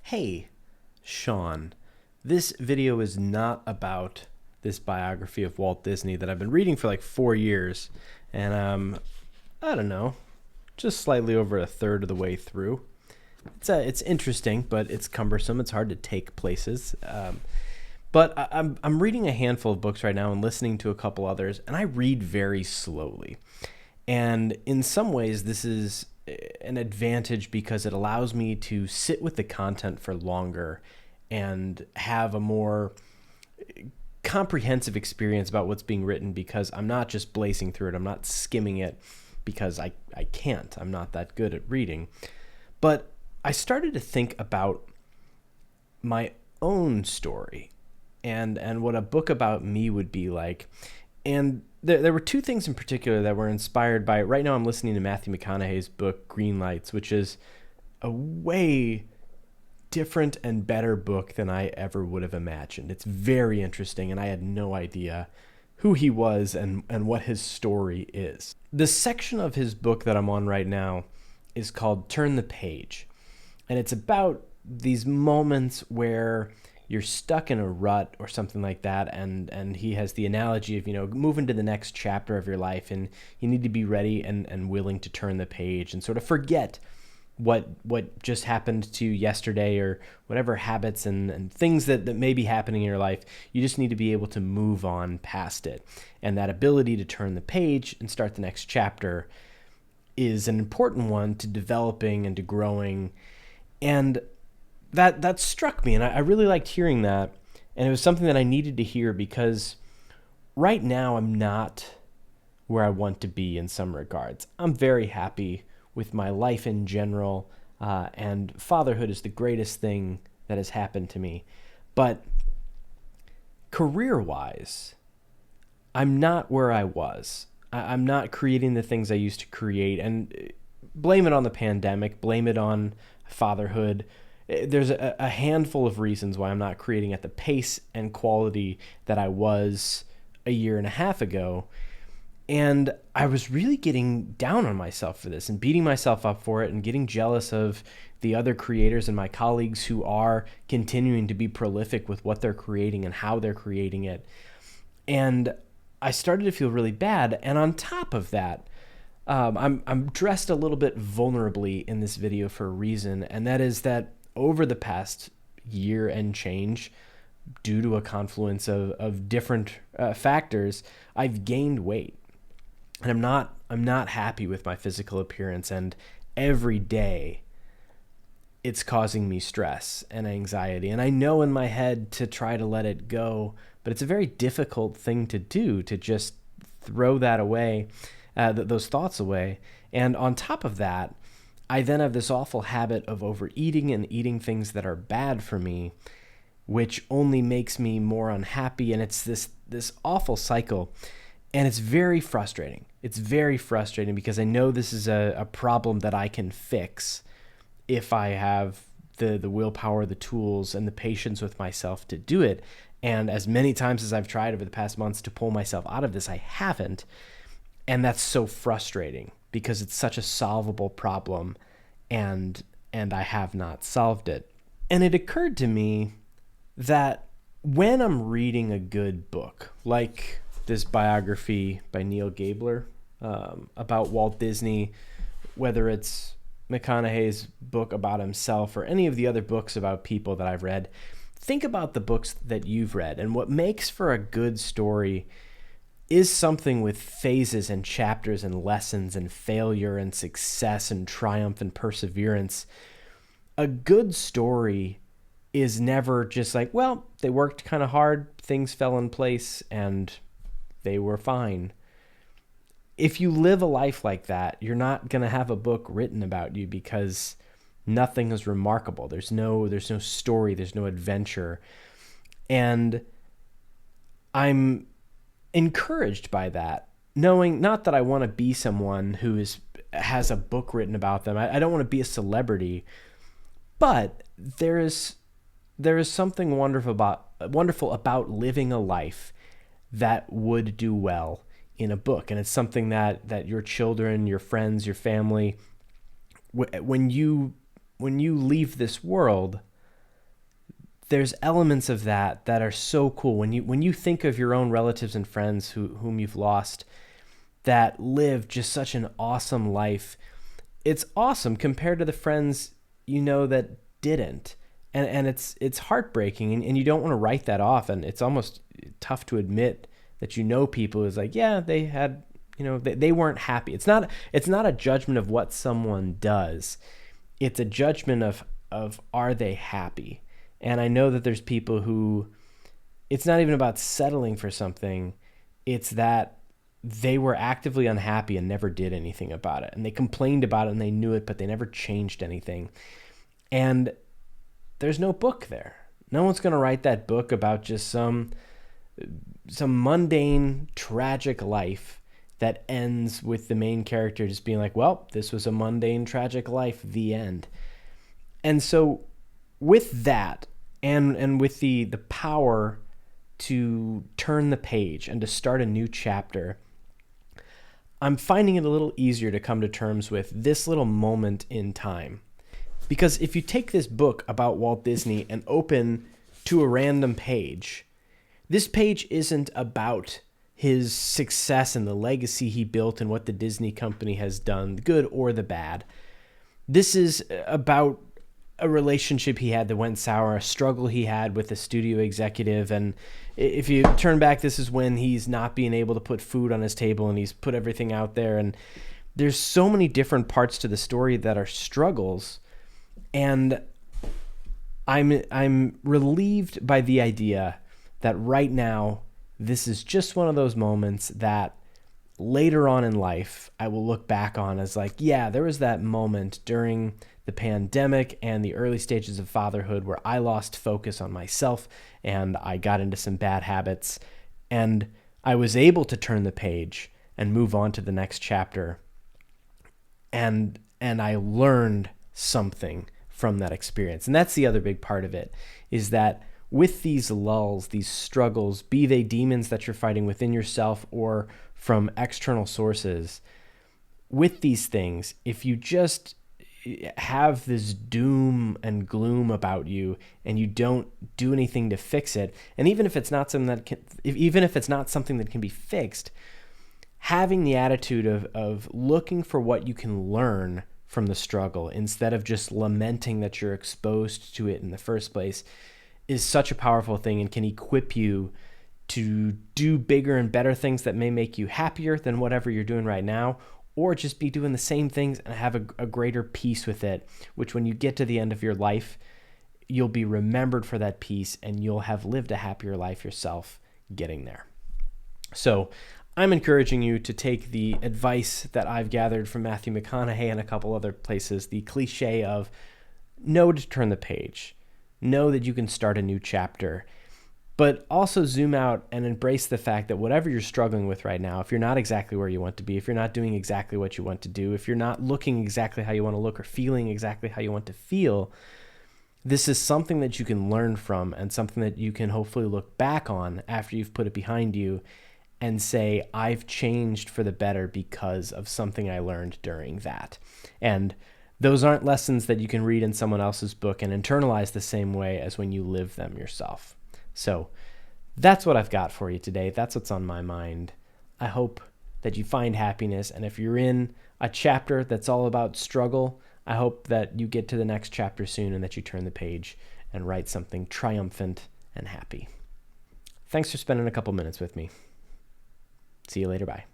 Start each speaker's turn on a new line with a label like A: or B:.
A: Hey, Sean, this video is not about this biography of Walt Disney that I've been reading for like 4 years, and I don't know, just slightly over a third of the way through. It's interesting, but it's cumbersome. It's hard to take places. But I'm reading a handful of books right now and listening to a couple others, and I read very slowly. And in some ways, this is an advantage because it allows me to sit with the content for longer and have a more comprehensive experience about what's being written because I'm not just blazing through it. I'm not skimming it because I can't. I'm not that good at reading. But I started to think about my own story and what a book about me would be like. And there were two things in particular that were inspired by. Right now I'm listening to Matthew McConaughey's book Green Lights, which is a way different and better book than I ever would have imagined. It's very interesting, and I had no idea who he was and what his story is. The section of his book that I'm on right now is called Turn the Page, and it's about these moments where you're stuck in a rut or something like that, and he has the analogy of, moving to the next chapter of your life, and you need to be ready and willing to turn the page and sort of forget what just happened to you yesterday, or whatever habits and things that may be happening in your life. You just need to be able to move on past it. And that ability to turn the page and start the next chapter is an important one to developing and to growing. And that struck me, and I really liked hearing that. And it was something that I needed to hear because right now I'm not where I want to be in some regards. I'm very happy with my life in general, and fatherhood is the greatest thing that has happened to me. But career-wise, I'm not where I was. I'm not creating the things I used to create, and blame it on the pandemic, blame it on fatherhood. There's a handful of reasons why I'm not creating at the pace and quality that I was a year and a half ago. And I was really getting down on myself for this and beating myself up for it and getting jealous of the other creators and my colleagues who are continuing to be prolific with what they're creating and how they're creating it. And I started to feel really bad. And on top of that, I'm dressed a little bit vulnerably in this video for a reason, and that is that over the past year and change, due to a confluence of different factors, I've gained weight. And I'm not happy with my physical appearance, and every day it's causing me stress and anxiety. And I know in my head to try to let it go, but it's a very difficult thing to do, to just throw that away, those thoughts away. And on top of that, I then have this awful habit of overeating and eating things that are bad for me, which only makes me more unhappy. And it's this awful cycle. And it's very frustrating. It's very frustrating because I know this is a problem that I can fix if I have the willpower, the tools, and the patience with myself to do it. And as many times as I've tried over the past months to pull myself out of this, I haven't. And that's so frustrating because it's such a solvable problem, and I have not solved it. And it occurred to me that when I'm reading a good book, like this biography by Neil Gabler about Walt Disney, whether it's McConaughey's book about himself or any of the other books about people that I've read, think about the books that you've read. And what makes for a good story is something with phases and chapters and lessons and failure and success and triumph and perseverance. A good story is never just like, well, they worked kind of hard, things fell in place, and they were fine. If you live a life like that, you're not going to have a book written about you because nothing is remarkable. There's no story, there's no adventure. And I'm encouraged by that, knowing not that I want to be someone who has a book written about them. I don't want to be a celebrity, but there is something wonderful about living a life that would do well in a book. And it's something that your children, your friends, your family, when you leave this world, there's elements of that are so cool when you think of your own relatives and friends whom you've lost that live just such an awesome life. It's awesome compared to the friends that didn't. And it's heartbreaking, and you don't want to write that off, and it's almost tough to admit that people is like, yeah, they had, they weren't happy. It's not a judgment of what someone does. It's a judgment of are they happy? And I know that there's people who, it's not even about settling for something. It's that they were actively unhappy and never did anything about it. And they complained about it and they knew it, but they never changed anything. And there's no book there. No one's going to write that book about just some mundane, tragic life that ends with the main character just being like, well, this was a mundane, tragic life, the end. And so with that, and with the power to turn the page and to start a new chapter, I'm finding it a little easier to come to terms with this little moment in time. Because if you take this book about Walt Disney and open to a random page, this page isn't about his success and the legacy he built and what the Disney company has done, the good or the bad. This is about a relationship he had that went sour, a struggle he had with a studio executive. And if you turn back, this is when he's not being able to put food on his table and he's put everything out there. And there's so many different parts to the story that are struggles. And I'm relieved by the idea that right now, this is just one of those moments that later on in life, I will look back on as like, yeah, there was that moment during the pandemic and the early stages of fatherhood where I lost focus on myself and I got into some bad habits, and I was able to turn the page and move on to the next chapter. And I learned something from that experience. And that's the other big part of it, is that with these lulls, these struggles, be they demons that you're fighting within yourself or from external sources, with these things, if you just have this doom and gloom about you and you don't do anything to fix it, and even if it's not something that can be fixed, having the attitude of looking for what you can learn from the struggle instead of just lamenting that you're exposed to it in the first place is such a powerful thing, and can equip you to do bigger and better things that may make you happier than whatever you're doing right now, or just be doing the same things and have a greater peace with it, which when you get to the end of your life, you'll be remembered for that peace and you'll have lived a happier life yourself getting there. So I'm encouraging you to take the advice that I've gathered from Matthew McConaughey and a couple other places, the cliche of know to turn the page, know that you can start a new chapter, but also zoom out and embrace the fact that whatever you're struggling with right now, if you're not exactly where you want to be, if you're not doing exactly what you want to do, if you're not looking exactly how you want to look or feeling exactly how you want to feel, this is something that you can learn from and something that you can hopefully look back on after you've put it behind you and say, I've changed for the better because of something I learned during that. And those aren't lessons that you can read in someone else's book and internalize the same way as when you live them yourself. So that's what I've got for you today. That's what's on my mind. I hope that you find happiness. And if you're in a chapter that's all about struggle, I hope that you get to the next chapter soon and that you turn the page and write something triumphant and happy. Thanks for spending a couple minutes with me. See you later. Bye.